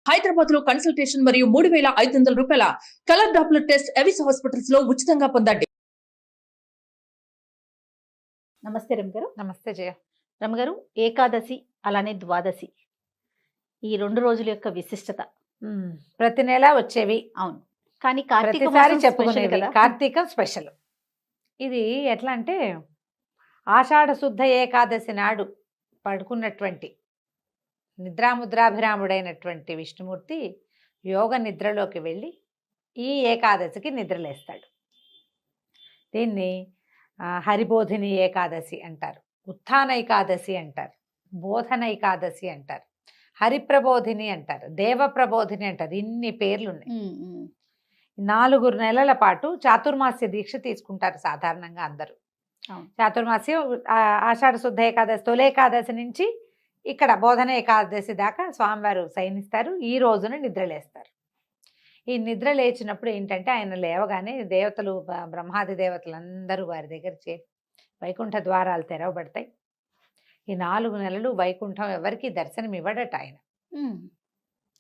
హైదరాబాద్ లో కన్సల్టేషన్ మరియు 3,500 రూపాయల colour Doppler test Avis hospitals లో ఉచితంగా పొందండి. నమస్తే రమగారు. నమస్తే జయ. రమగారు, ఏకాదశి అలానే ద్వాదశి ఈ 2 రోజుల యొక్క విశిష్టత ప్రతి నెల వచ్చేవి. అవును, కానీ కార్తీక ప్రతిసారి మాసం చెప్పుకునేవి స్పెషల్ కదా. కార్తీకం స్పెషల్. ఇది ఎట్లా అంటే ఆషాఢ శుద్ధ ఏకాదశి నాడు పడుకున్నటువంటి నిద్రాముద్రాభిరాముడైనటువంటి విష్ణుమూర్తి యోగ నిద్రలోకి వెళ్ళి ఈ ఏకాదశికి నిద్రలేస్తాడు. దీన్ని హరిబోధిని ఏకాదశి అంటారు, ఉత్థాన ఏకాదశి అంటారు, బోధన ఏకాదశి అంటారు, హరిప్రబోధిని అంటారు, దేవప్రబోధిని అంటారు. ఇన్ని పేర్లు ఉన్నాయి. 4 నెలల పాటు చాతుర్మాస్య దీక్ష తీసుకుంటారు సాధారణంగా అందరూ. చాతుర్మాస్యం ఆషాఢ శుద్ధ ఏకాదశి తొలి ఏకాదశి నుంచి ఇక్కడ బోధన ఏకాదశి దాకా స్వామివారు శయనిస్తారు. ఈ రోజున నిద్రలేస్తారు. ఈ నిద్ర లేచినప్పుడు ఏంటంటే ఆయన లేవగానే దేవతలు, బ్రహ్మాది దేవతలందరూ వారి దగ్గర చేరి వైకుంఠ ద్వారాలు తెరవబడతాయి. ఈ 4 నెలలు వైకుంఠం ఎవరికి దర్శనం ఇవ్వడట ఆయన.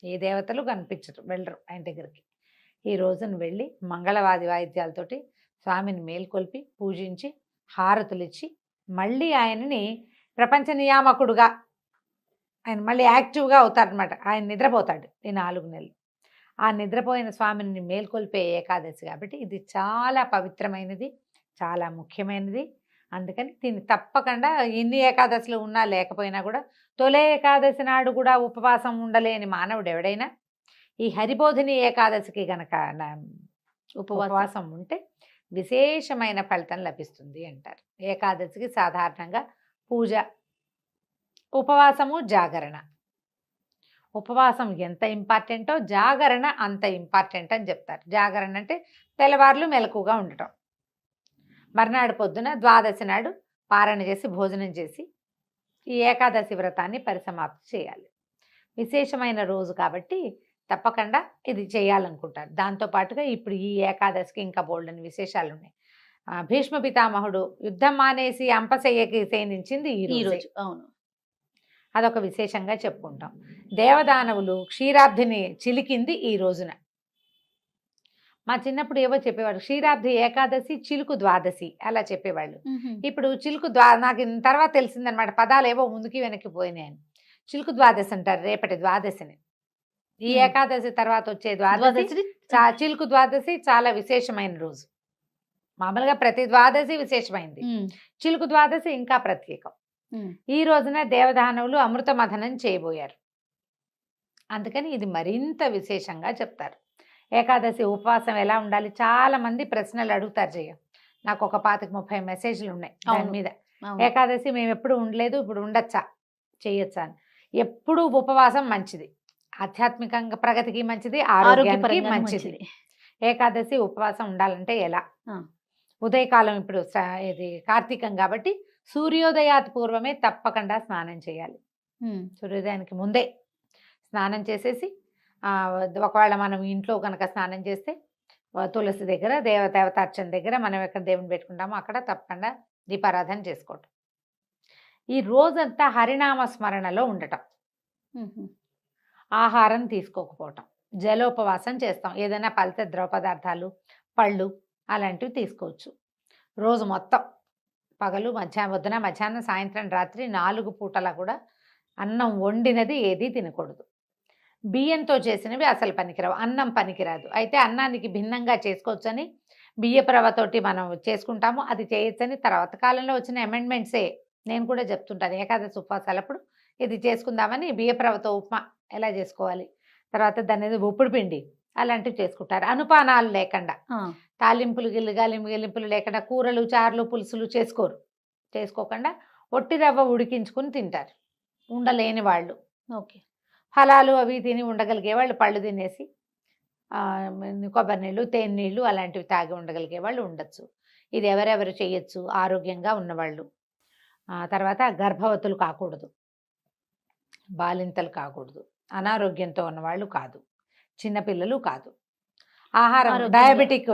ఏ దేవతలు కనిపించరు, వెళ్ళరు ఆయన దగ్గరికి. ఈ రోజున వెళ్ళి మంగళవాది వాయిద్యాలతోటి స్వామిని మేల్కొల్పి పూజించి హారతులు ఇచ్చి మళ్ళీ ఆయనని ప్రపంచ నియామకుడుగా ఆయన మళ్ళీ యాక్టివ్గా అవుతారనమాట. ఆయన నిద్రపోతాడు ఈ 4 నెలలు. ఆ నిద్రపోయిన స్వామిని మేల్కొల్పే ఏకాదశి కాబట్టి ఇది చాలా పవిత్రమైనది, చాలా ముఖ్యమైనది. అందుకని దీన్ని తప్పకుండా ఎన్ని ఏకాదశులు ఉన్నా లేకపోయినా కూడా తొలి ఏకాదశి నాడు కూడా ఉపవాసం ఉండలేని మానవుడు ఎవడైనా ఈ హరిబోధిని ఏకాదశికి గనక ఉపవాసం ఉంటే విశేషమైన ఫలితం లభిస్తుంది అంటారు. ఏకాదశికి సాధారణంగా పూజ, ఉపవాసము, జాగరణ. ఉపవాసం ఎంత ఇంపార్టెంటో జాగరణ అంత ఇంపార్టెంట్ అని చెప్తారు. జాగరణ అంటే తెల్లవార్లు మెలకుగా ఉండటం, మర్నాడు పొద్దున ద్వాదశి నాడు పారణ చేసి భోజనం చేసి ఈ ఏకాదశి వ్రతాన్ని పరిసమాప్తి చేయాలి. విశేషమైన రోజు కాబట్టి తప్పకుండా ఇది చేయాలనుకుంటారు. దాంతోపాటుగా ఇప్పుడు ఈ ఏకాదశికి ఇంకా బోల్డని విశేషాలు ఉన్నాయి. భీష్మ పితామహుడు యుద్ధం మానేసి అంపశయ్యకి సేనించింది ఈ రోజు. అవును, అదొక విశేషంగా చెప్పుకుంటాం. దేవదానవులు క్షీరాబ్ధిని చిలికింది ఈ రోజున. మా చిన్నప్పుడు ఏవో చెప్పేవాడు, క్షీరాబ్ది ఏకాదశి, చిలుకు ద్వాదశి అలా చెప్పేవాళ్ళు. ఇప్పుడు చిలుకు నాకు తర్వాత తెలిసిందనమాట, పదాలు ఏవో ముందుకి వెనక్కి పోయినాయని. చిలుకు ద్వాదశి అంటారు రేపటి ద్వాదశిని. ఈ ఏకాదశి తర్వాత వచ్చే ద్వాదశి చిలుకు ద్వాదశి చాలా విశేషమైన రోజు. మామూలుగా ప్రతి ద్వాదశి విశేషమైంది, చిలుకు ద్వాదశి ఇంకా ప్రత్యేకం. ఈ రోజున దేవదానవులు అమృత మథనం చేయబోయారు. అందుకని ఇది మరింత విశేషంగా చెప్తారు. ఏకాదశి ఉపవాసం ఎలా ఉండాలి, చాలా మంది ప్రశ్నలు అడుగుతారు. జయ, నాకు ఒక 25-30 మెసేజ్లు ఉన్నాయి దాని మీద. ఏకాదశి మేము ఎప్పుడు ఉండలేదు, ఇప్పుడు ఉండొచ్చా, చేయొచ్చా అని. ఎప్పుడు ఉపవాసం మంచిది, ఆధ్యాత్మికంగా ప్రగతికి మంచిది, ఆరోగ్యానికి మంచిది. ఏకాదశి ఉపవాసం ఉండాలంటే ఎలా? ఉదయకాలం, ఇప్పుడు ఇది కార్తీకం కాబట్టి సూర్యోదయాత్ పూర్వమే తప్పకుండా స్నానం చేయాలి. సూర్యోదయానికి ముందే స్నానం చేసేసి, ఒకవేళ మనం ఇంట్లో కనుక స్నానం చేస్తే తులసి దగ్గర దేవతార్చన దగ్గర మనం ఎక్కడ దేవుని పెట్టుకుంటామో అక్కడ తప్పకుండా దీపారాధన చేసుకోవటం. ఈ రోజంతా హరినామ స్మరణలో ఉండటం, ఆహారం తీసుకోకపోవటం, జలోపవాసం చేస్తాం. ఏదైనా పలిత ద్రవ పదార్థాలు, పళ్ళు అలాంటివి తీసుకోవచ్చు. రోజు మొత్తం పగలు, పొద్దున, మధ్యాహ్నం, సాయంత్రం, రాత్రి 4 పూటలా కూడా అన్నం వండినది ఏది తినకూడదు. బియ్యంతో చేసినవి అసలు పనికిరావు, అన్నం పనికిరాదు. అయితే అన్నానికి భిన్నంగా చేసుకోవచ్చని బియ్యపు రవ్వతోటి మనం చేసుకుంటాము, అది చేయొచ్చని తర్వాత కాలంలో వచ్చిన అమెండ్మెంట్సే నేను కూడా చెప్తుంటాను. ఏకాదశి ఉపవాసాలప్పుడు ఇది చేసుకుందామని బియ్యపు రవ్వతో ఉప్మా ఎలా చేసుకోవాలి, తర్వాత దాని ఉప్పుడు పిండి అలాంటివి చేసుకుంటారు. అనుపానాలు లేకుండా, తాలింపులు గిలింపులు లేకుండా, కూరలు, చారులు, పులుసులు చేసుకోకుండా ఒట్టి రవ్వ ఉడికించుకుని తింటారు ఉండలేని వాళ్ళు. ఓకే, ఫలాలు అవి తిని ఉండగలిగే వాళ్ళు పళ్ళు తినేసి కొబ్బరి నీళ్ళు, తేనె నీళ్ళు అలాంటివి తాగి ఉండగలిగే వాళ్ళు ఉండొచ్చు. ఇది ఎవరెవరు చేయొచ్చు? ఆరోగ్యంగా ఉన్నవాళ్ళు, తర్వాత గర్భవతులు కాకూడదు, బాలింతలు కాకూడదు, అనారోగ్యంతో ఉన్నవాళ్ళు కాదు, చిన్నపిల్లలు కాదు. ఆహారం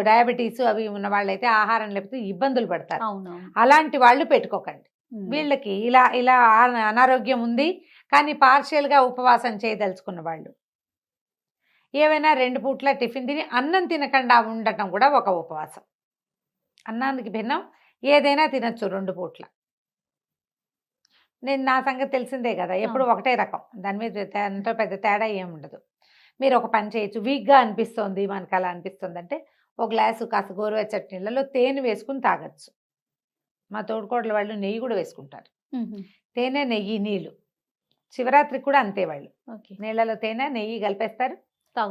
డయాబెటీస్ అవి ఉన్న వాళ్ళైతే ఆహారం లేకపోతే ఇబ్బందులు పడతారు. అలాంటి వాళ్ళు పెట్టుకోకండి. వీళ్ళకి ఇలా అనారోగ్యం ఉంది కానీ పార్షియల్గా ఉపవాసం చేయదలుచుకున్న వాళ్ళు ఏవైనా 2 పూట్ల టిఫిన్ తిని అన్నం తినకుండా ఉండటం కూడా ఒక ఉపవాసం. అన్నానికి భిన్నం ఏదైనా తినొచ్చు 2 పూట్ల. నా సంగతి తెలిసిందే కదా, ఎప్పుడు ఒకటే రకం, దాని మీద ఎంతో పెద్ద తేడా ఏముండదు. మీరు ఒక పని చేయొచ్చు, వీక్గా అనిపిస్తోంది మనకు, అలా అనిపిస్తుంది అంటే ఒక గ్లాసు కాస్త గోరువెచ్చటి నీళ్ళలో తేనె వేసుకుని తాగొచ్చు. మా తోడుకోడలు వాళ్ళు నెయ్యి కూడా వేసుకుంటారు. తేనె, నెయ్యి, నీళ్ళు. శివరాత్రికి కూడా అంతే, వాళ్ళు నీళ్ళలో తేనె, నెయ్యి కలిపేస్తారు,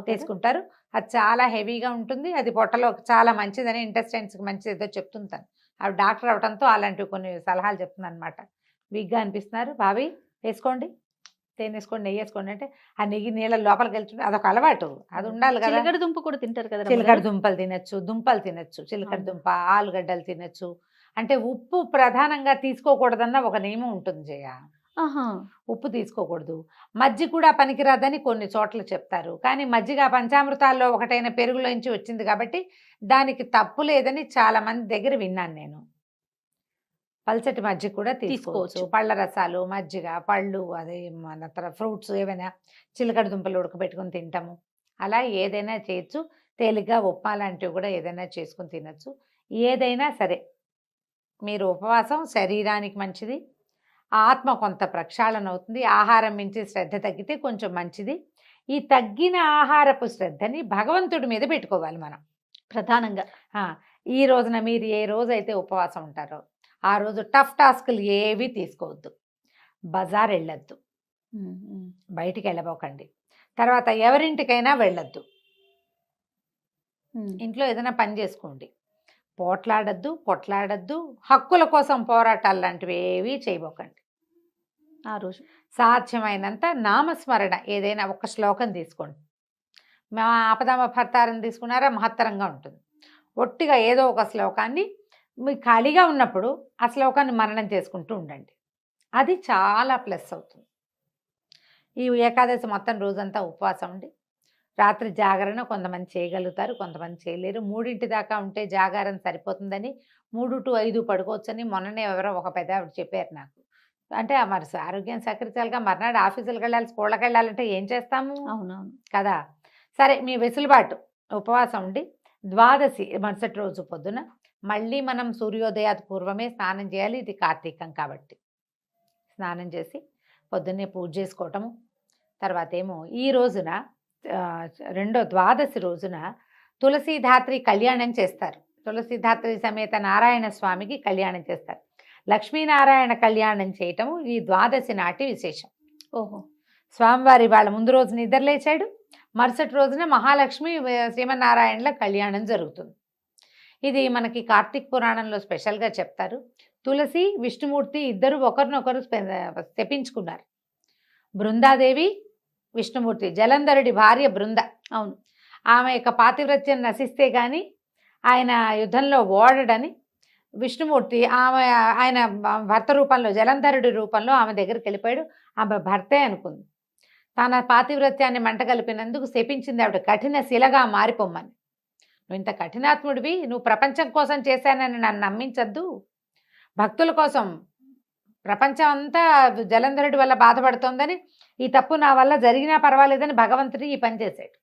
తీసుకుంటారు. అది చాలా హెవీగా ఉంటుంది, అది పొట్టలో చాలా మంచిదని, ఇంటెస్టైన్స్కి మంచిది ఏదో చెప్తుంటాను. అవి డాక్టర్ అవడంతో అలాంటివి కొన్ని సలహాలు చెప్తుంది అనమాట. వీక్గా అనిపిస్తున్నారు, బావి వేసుకోండి, తేనె వేసుకోండి, నెయ్యి వేసుకోండి అంటే ఆ నెయ్యి నీళ్ళ లోపలికి వెళ్తుంది. అదొక అలవాటు, అది ఉండాలి కదా. చిలకడ దుంప కూడా తింటారు కదా, చిలకడ దుంపలు తినచ్చు, దుంపలు తినచ్చు, చిలకడ దుంప, ఆలుగడ్డలు తినచ్చు. అంటే ఉప్పు ప్రధానంగా తీసుకోకూడదన్న ఒక నియమం ఉంటుంది జయ. ఉప్పు తీసుకోకూడదు. మజ్జిగ కూడా పనికిరాదని కొన్ని చోట్ల చెప్తారు, కానీ మజ్జిగ పంచామృతాల్లో ఒకటైన పెరుగులోంచి వచ్చింది కాబట్టి దానికి తప్పు లేదని చాలా మంది దగ్గర విన్నాను నేను. పల్చటి మజ్జిగ కూడా తీసుకోవచ్చు. పళ్ళ రసాలు, మజ్జిగ, పళ్ళు, అదే మన ఫ్రూట్స్ ఏవైనా, చిలకడ దుంపలు ఉడకబెట్టుకుని తింటాము, అలా ఏదైనా చేయొచ్చు. తేలిగ్గా ఉప్మా లాంటివి కూడా ఏదైనా చేసుకుని తినచ్చు. ఏదైనా సరే మీరు ఉపవాసం శరీరానికి మంచిది, ఆత్మ కొంత ప్రక్షాళన అవుతుంది. ఆహారం మించి శ్రద్ధ తగ్గితే కొంచెం మంచిది. ఈ తగ్గిన ఆహారపు శ్రద్ధని భగవంతుడి మీద పెట్టుకోవాలి మనం ప్రధానంగా. ఈ రోజున మీరు ఏ రోజైతే ఉపవాసం ఉంటారో ఆ రోజు టఫ్ టాస్కులు ఏవి తీసుకోవద్దు, బజార్ వెళ్ళొద్దు, బయటికి వెళ్ళబోకండి, తర్వాత ఎవరింటికైనా వెళ్ళొద్దు, ఇంట్లో ఏదైనా పని చేసుకోండి, పోట్లాడద్దు, కొట్లాడద్దు, హక్కుల కోసం పోరాటాలు లాంటివి ఏవి చేయబోకండి. ఆ రోజు సాధ్యమైనంత నామస్మరణ, ఏదైనా ఒక శ్లోకం తీసుకోండి. మా ఆపదామ భర్తారం తీసుకున్నారా, మహత్తరంగా ఉంటుంది. ఒట్టిగా ఏదో ఒక శ్లోకాన్ని మీకు ఖాళీగా ఉన్నప్పుడు ఆ శ్లోకాన్ని మననం చేసుకుంటూ ఉండండి, అది చాలా ప్లస్ అవుతుంది. ఈ ఏకాదశి మొత్తం రోజంతా ఉపవాసం ఉండి రాత్రి జాగరణ కొంతమంది చేయగలుగుతారు, కొంతమంది చేయలేరు. 3 దాకా ఉంటే జాగారం సరిపోతుందని 3 to 5 పడుకోవచ్చని మొన్ననే ఎవరో ఒక పెద్ద ఆవిడ చెప్పారు నాకు. అంటే మరి ఆరోగ్యం సహకరించాలిగా, మర్నాడు ఆఫీసులకు వెళ్ళాలి, స్కూళ్ళకి వెళ్ళాలంటే ఏం చేస్తాము, అవునవును కదా. సరే, మీ వెసులుబాటు. ఉపవాసం ఉండి ద్వాదశి మరుసటి రోజు పొద్దున మళ్ళీ మనం సూర్యోదయాది పూర్వమే స్నానం చేయాలి, ఇది కార్తీకం కాబట్టి. స్నానం చేసి పొద్దున్నే పూజ చేసుకోవటము. తర్వాత ఏమో ఈ రోజున రెండో ద్వాదశి రోజున తులసీధాత్రి కళ్యాణం చేస్తారు. తులసీధాత్రి సమేత నారాయణ స్వామికి కళ్యాణం చేస్తారు. లక్ష్మీనారాయణ కళ్యాణం చేయటము ఈ ద్వాదశి నాటి విశేషం. ఓహో, స్వామివారి వాళ్ళ ముందు రోజు నిద్రలేచాడు, మరుసటి రోజున మహాలక్ష్మి శ్రీమన్నారాయణల కళ్యాణం జరుగుతుంది. ఇది మనకి కార్తీక పురాణంలో స్పెషల్గా చెప్తారు. తులసి, విష్ణుమూర్తి ఇద్దరు ఒకరినొకరు తెప్పించుకున్నారు. బృందాదేవి, విష్ణుమూర్తి, జలంధరుడి భార్య బృంద. అవును, ఆమె యొక్క పాతివ్రత్యం నశిస్తే కానీ ఆయన యుద్ధంలో ఓడడని విష్ణుమూర్తి ఆయన భర్త రూపంలో, జలంధరుడి రూపంలో ఆమె దగ్గరికి వెళ్ళిపోయాడు. ఆమె భర్తే అనుకుంది. తన పాతివ్రత్యాన్ని మంటగలిపినందుకు శపించింది ఆవిడ, కఠిన శిలగా మారిపోమ్మని. నువ్వు ఇంత కఠినాత్ముడివి, నువ్వు ప్రపంచం కోసం చేశానని నన్ను నమ్మించద్దు, భక్తుల కోసం, ప్రపంచం అంతా జలంధరుడి వల్ల బాధపడుతోందని, ఈ తప్పు నా వల్ల జరిగినా పర్వాలేదని భగవంతుడు ఈ పని చేశాడు.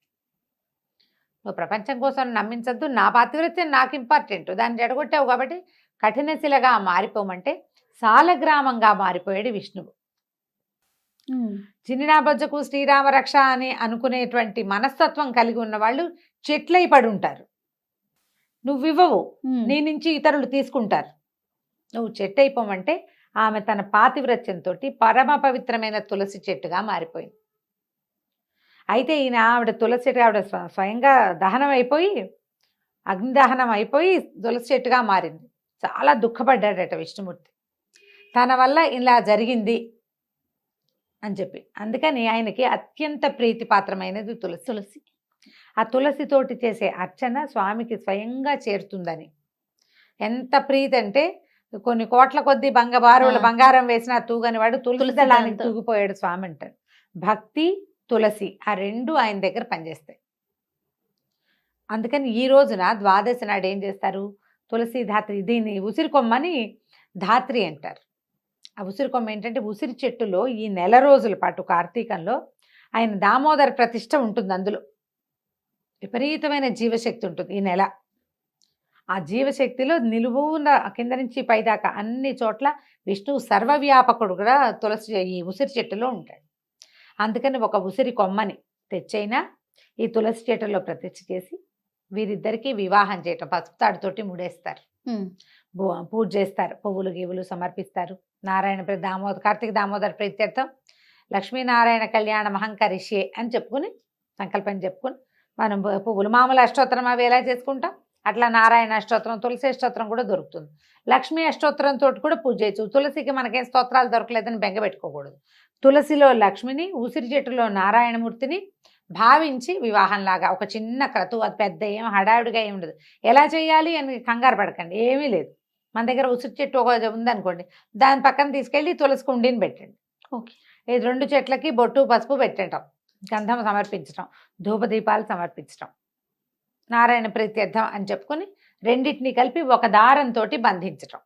నువ్వు ప్రపంచం కోసం నమ్మించద్దు, నా పాతివ్రత్యం నాకు ఇంపార్టెంట్, దాన్ని జడగొట్టావు కాబట్టి కఠినశిలగా మారిపోమంటే సాలగ్రామంగా మారిపోయాడు విష్ణువు. చిన్నబొజ్జకు శ్రీరామ రక్ష అని అనుకునేటువంటి మనస్తత్వం కలిగి ఉన్న వాళ్ళు చెట్లై పడి ఉంటారు. నువ్వివ్వవు, నీ నుంచి ఇతరులు తీసుకుంటారు. నువ్వు చెట్టు అయిపోమంటే ఆమె తన పాతివ్రత్యంతో పరమ పవిత్రమైన తులసి చెట్టుగా మారిపోయింది. అయితే ఆవిడ తులసి చెట్టు, ఆవిడ స్వయంగా దహనం అయిపోయి, అగ్నిదహనం అయిపోయి తులసి చెట్టుగా మారింది. చాలా దుఃఖపడ్డాడట విష్ణుమూర్తి, తన వల్ల ఇలా జరిగింది అని చెప్పి. అందుకని ఆయనకి అత్యంత ప్రీతిపాత్రమైనది తులసి. ఆ తులసితోటి చేసే అర్చన స్వామికి స్వయంగా చేరుతుందని. ఎంత ప్రీతి అంటే కొన్ని కోట్ల కొద్దీ బంగారం వేసినా తూగని వాడు తులసి దళానికి తూగిపోయాడు స్వామి అంటాడు. భక్తి, తులసి ఆ రెండు ఆయన దగ్గర పనిచేస్తాయి. అందుకని ఈ రోజున ద్వాదశి నాడు ఏం చేస్తారు, తులసి ధాత్రి, దీన్ని ఉసిరి కొమ్మని ధాత్రి అంటారు. ఆ ఉసిరి కొమ్మ ఏంటంటే ఉసిరి చెట్టులో ఈ నెల రోజుల పాటు కార్తీకంలో ఆయన దామోదర ప్రతిష్ట ఉంటుంది. అందులో విపరీతమైన జీవశక్తి ఉంటుంది ఈ నెల. ఆ జీవశక్తిలో నిలువున కింద నుంచి పైదాకా అన్ని చోట్ల విష్ణువు సర్వవ్యాపకుడు కూడా ఈ ఉసిరి చెట్టులో ఉంటాడు. అందుకని ఒక ఉసిరి కొమ్మని తెచ్చైనా ఈ తులసి చెట్టులో ప్రతిష్ఠ చేసి వీరిద్దరికీ వివాహం చేయటం, పసుపు తాడుతోటి ముడేస్తారు, పూజ చేస్తారు, పువ్వులు గీవులు సమర్పిస్తారు. కార్తీక దామోదర ప్రీత్యర్థం లక్ష్మీనారాయణ కళ్యాణ మహంకరిష్యే అని చెప్పుకుని సంకల్పం చెప్పుకుని మనం పువ్వులు మామూలు అష్టోత్తరం అవి ఎలా చేసుకుంటాం అట్లా నారాయణ అష్టోత్తరం, తులసి అష్టోత్తరం కూడా దొరుకుతుంది. లక్ష్మీ అష్టోత్తరంతో కూడా పూజ చేయొచ్చు. తులసికి మనకేం స్తోత్రాలు దొరకలేదని బెంగ పెట్టుకోకూడదు. తులసిలో లక్ష్మిని, ఉసిరి చెట్టులో నారాయణమూర్తిని భావించి వివాహంలాగా ఒక చిన్న క్రతువు, అది పెద్ద ఏం హడావిడిగా ఏమి ఉండదు. ఎలా చేయాలి అని కంగారు పడకండి, ఏమీ లేదు. మన దగ్గర ఉసిరి చెట్టు ఒక ఉందనుకోండి, దాని పక్కన తీసుకెళ్ళి తులసి కుండీని పెట్టండి. ఓకే. ఈ 2 చెట్లకి బొట్టు పసుపు పెట్టడం, గంధం సమర్పించడం, ధూపదీపాలు సమర్పించడం, నారాయణ ప్రీత్యర్థం అని చెప్పుకొని రెండింటిని కలిపి ఒక దారంతో బంధించటం.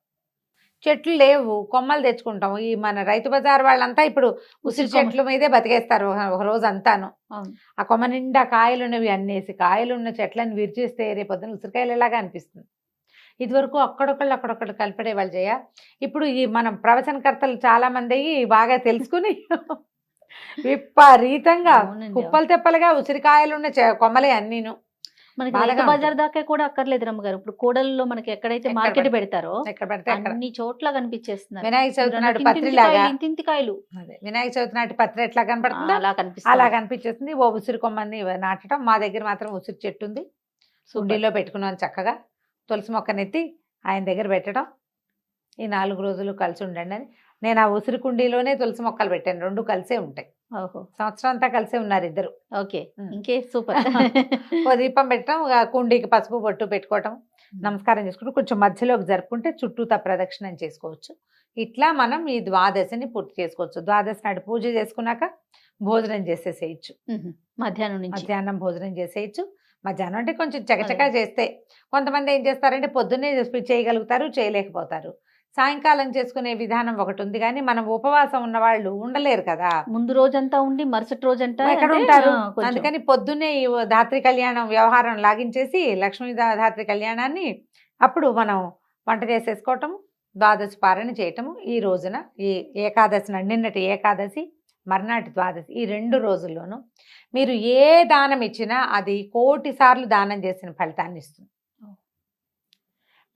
చెట్లు లేవు, కొమ్మలు తెచ్చుకుంటాం. ఈ మన రైతు బజార్ వాళ్ళంతా ఇప్పుడు ఉసిరి చెట్ల మీదే బతికేస్తారు ఒక రోజు అంతాను. ఆ కొమ్మ నిండా కాయలు ఉన్నవి అన్నేసి కాయలు ఉన్న చెట్లను విరిచేస్తే రేపొద్దున ఉసిరికాయలు ఎలాగా అనిపిస్తుంది. ఇదివరకు అక్కడొక్కళ్ళు కలిపడే వాళ్ళు చేయ. ఇప్పుడు ఈ మనం ప్రవచనకర్తలు చాలా మంది బాగా తెలుసుకుని విపరీతంగా కుప్పలు తెప్పలుగా ఉసిరికాయలు ఉన్న కొమ్మలే అన్నీను. మనకి రైతు బజార్ దాకా కూడా అక్కర్లేదు రమ్మగారు. ఇప్పుడు కూడల్లో మనకి ఎక్కడైతే మార్కెట్ పెడతారో అన్ని చోట్ల కనిపించేస్తున్నారు. వినాయక చవితి నాటి పత్రిలాగా ఇంతింతికాయలు, వినాయక చవితి నాటి పత్రి ఎట్లా కనపడుతుందో అలా కనిపించేస్తుంది. ఓ ఉసిరి కొమ్మని నాటడం. మా దగ్గర మాత్రం ఉసిరి చెట్టు ఉంది, సుండీలో పెట్టుకున్నాను చక్కగా. తులసి మొక్కనెత్తి ఆయన దగ్గర పెట్టడం, ఈ 4 రోజులు కలిసి ఉండండి అని. నేను ఆ ఉసిరి కుండీలోనే తులసి మొక్కలు పెట్టాను, 2 కలిసే ఉంటాయి. సంవత్సరం అంతా కలిసే ఉన్నారు ఇద్దరు. ఓకే, ఇంకే సూపర్. ఓ దీపం పెట్టడం, కుండీకి పసుపు బొట్టు పెట్టుకోవటం, నమస్కారం చేసుకుంటూ కొంచెం మధ్యలోకి జరుపుకుంటే చుట్టూతా ప్రదక్షిణం చేసుకోవచ్చు. ఇట్లా మనం ఈ ద్వాదశిని పూర్తి చేసుకోవచ్చు. ద్వాదశి నాడు పూజ చేసుకున్నాక భోజనం చేసేసేయచ్చు. మధ్యాహ్నం భోజనం చేసేయచ్చు. మధ్యాహ్నం అంటే కొంచెం చకచకా చేస్తే. కొంతమంది ఏం చేస్తారంటే పొద్దున్నే చేయగలుగుతారు, చేయలేకపోతారు. సాయంకాలం చేసుకునే విధానం ఒకటి ఉంది, కానీ మనం ఉపవాసం ఉన్న వాళ్ళు ఉండలేరు కదా. ముందు రోజంతా ఉండి మరుసటి రోజంతా ఎక్కడ ఉంటారు. అందుకని పొద్దున్నే ఈ ధాత్రి కళ్యాణం వ్యవహారం లాగించేసి లక్ష్మీ ధాత్రి కళ్యాణాన్ని అప్పుడు మనం వంట చేసేసుకోవటం, ద్వాదశి పారణ చేయటము. ఈ రోజున ఈ ఏకాదశి నిన్నటి ఏకాదశి, మర్నాటి ద్వాదశి, ఈ 2 రోజుల్లోనూ మీరు ఏ దానం ఇచ్చినా అది 1,000,000 సార్లు దానం చేసిన ఫలితాన్ని ఇస్తుంది.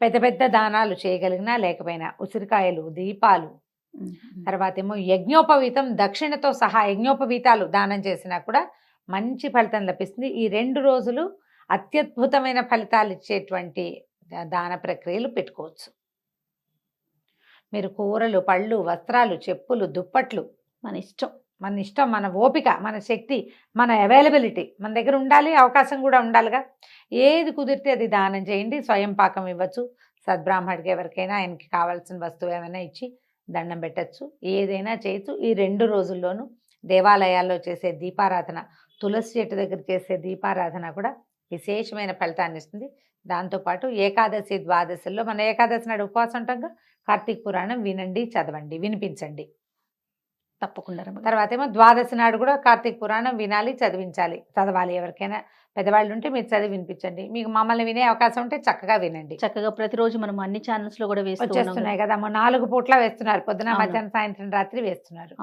పెద్ద పెద్ద దానాలు చేయగలిగినా లేకపోయినా ఉసిరికాయలు, దీపాలు, తర్వాత ఏమో యజ్ఞోపవీతం, దక్షిణతో సహా యజ్ఞోపవీతాలు దానం చేసినా కూడా మంచి ఫలితం లభిస్తుంది. ఈ 2 రోజులు అత్యద్భుతమైన ఫలితాలు ఇచ్చేటువంటి దాన ప్రక్రియలు పెట్టుకోవచ్చు. మీరు కూరలు, పళ్ళు, వస్త్రాలు, చెప్పులు, దుప్పట్లు మన ఇష్టం, మన ఓపిక, మన శక్తి, మన అవైలబిలిటీ మన దగ్గర ఉండాలి. అవకాశం కూడా ఉండాలిగా. ఏది కుదిరితే అది దానం చేయండి. స్వయం పాకం ఇవ్వచ్చు. సద్బ్రాహ్మడికి ఎవరికైనా ఆయనకి కావాల్సిన వస్తువు ఏమైనా ఇచ్చి దండం పెట్టచ్చు. ఏదైనా చేయొచ్చు. ఈ 2 రోజుల్లోనూ దేవాలయాల్లో చేసే దీపారాధన, తులసి చెట్టు దగ్గర చేసే దీపారాధన కూడా విశేషమైన ఫలితాన్ని ఇస్తుంది. దాంతోపాటు ఏకాదశి, ద్వాదశిలో మన ఏకాదశి నాడు ఉపవాసం ఉంటాం. కార్తీక పురాణం వినండి, చదవండి, వినిపించండి తప్పకుండా. తర్వాత ఏమో ద్వాదశి నాడు కూడా కార్తీక పురాణం వినాలి, చదవాలి. ఎవరికైనా పెద్దవాళ్ళు ఉంటే మీరు చదివి వినిపించండి. మీకు మమ్మల్ని వినే అవకాశం ఉంటే చక్కగా వినండి. చక్కగా ప్రతిరోజు మనం అన్ని ఛానల్స్ లో కూడా వచ్చేస్తున్నాయి కదా. 4 పూట్ల వేస్తున్నారు, పొద్దున, మధ్యాహ్నం, సాయంత్రం, రాత్రి వేస్తున్నారు.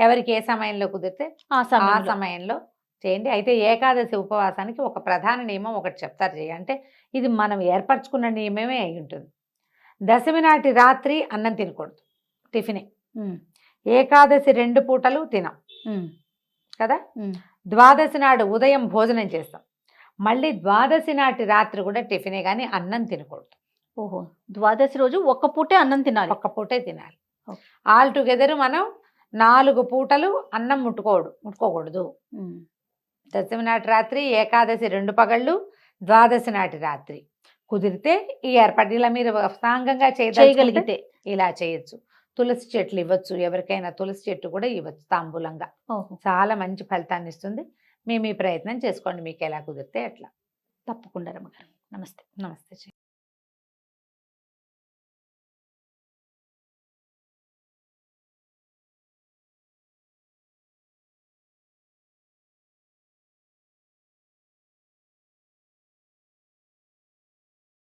ఎవరికి ఏ సమయంలో కుదిరితే ఆ సమయంలో చేయండి. అయితే ఏకాదశి ఉపవాసానికి ఒక ప్రధాన నియమం ఒకటి చెప్తారు చేయ, అంటే ఇది మనం ఏర్పరచుకున్న నియమమే అయి ఉంటుంది. దశమి నాటి రాత్రి అన్నం తినకూడదు, టిఫినే. ఏకాదశి 2 పూటలు తినం కదా. ద్వాదశి నాడు ఉదయం భోజనం చేస్తాం. మళ్ళీ ద్వాదశి నాటి రాత్రి కూడా టిఫినే, కానీ అన్నం తినకూడదు. ఓహో, ద్వాదశి రోజు ఒక్క పూటే అన్నం తినాలి, ఒక్క పూటే తినాలి. ఆల్ టుగెదర్ మనం 4 పూటలు అన్నం ముట్టుకోకూడదు. దశమి నాటి రాత్రి, ఏకాదశి 2 పగళ్ళు, ద్వాదశి నాటి రాత్రి కుదిరితే ఈ ఏర్పాటు ఇలా మీరు సాంగంగా చేయగలిగితే ఇలా చేయొచ్చు. తులసి చెట్లు ఇవ్వచ్చు, ఎవరికైనా తులసి చెట్టు కూడా ఇవ్వచ్చు తాంబూలంగా. చాలా మంచి ఫలితాన్ని ఇస్తుంది. మేము ఈ ప్రయత్నం చేసుకోండి, మీకు ఎలా కుదిరితే అట్లా. తప్పకుండా రమ్మగారు. నమస్తే.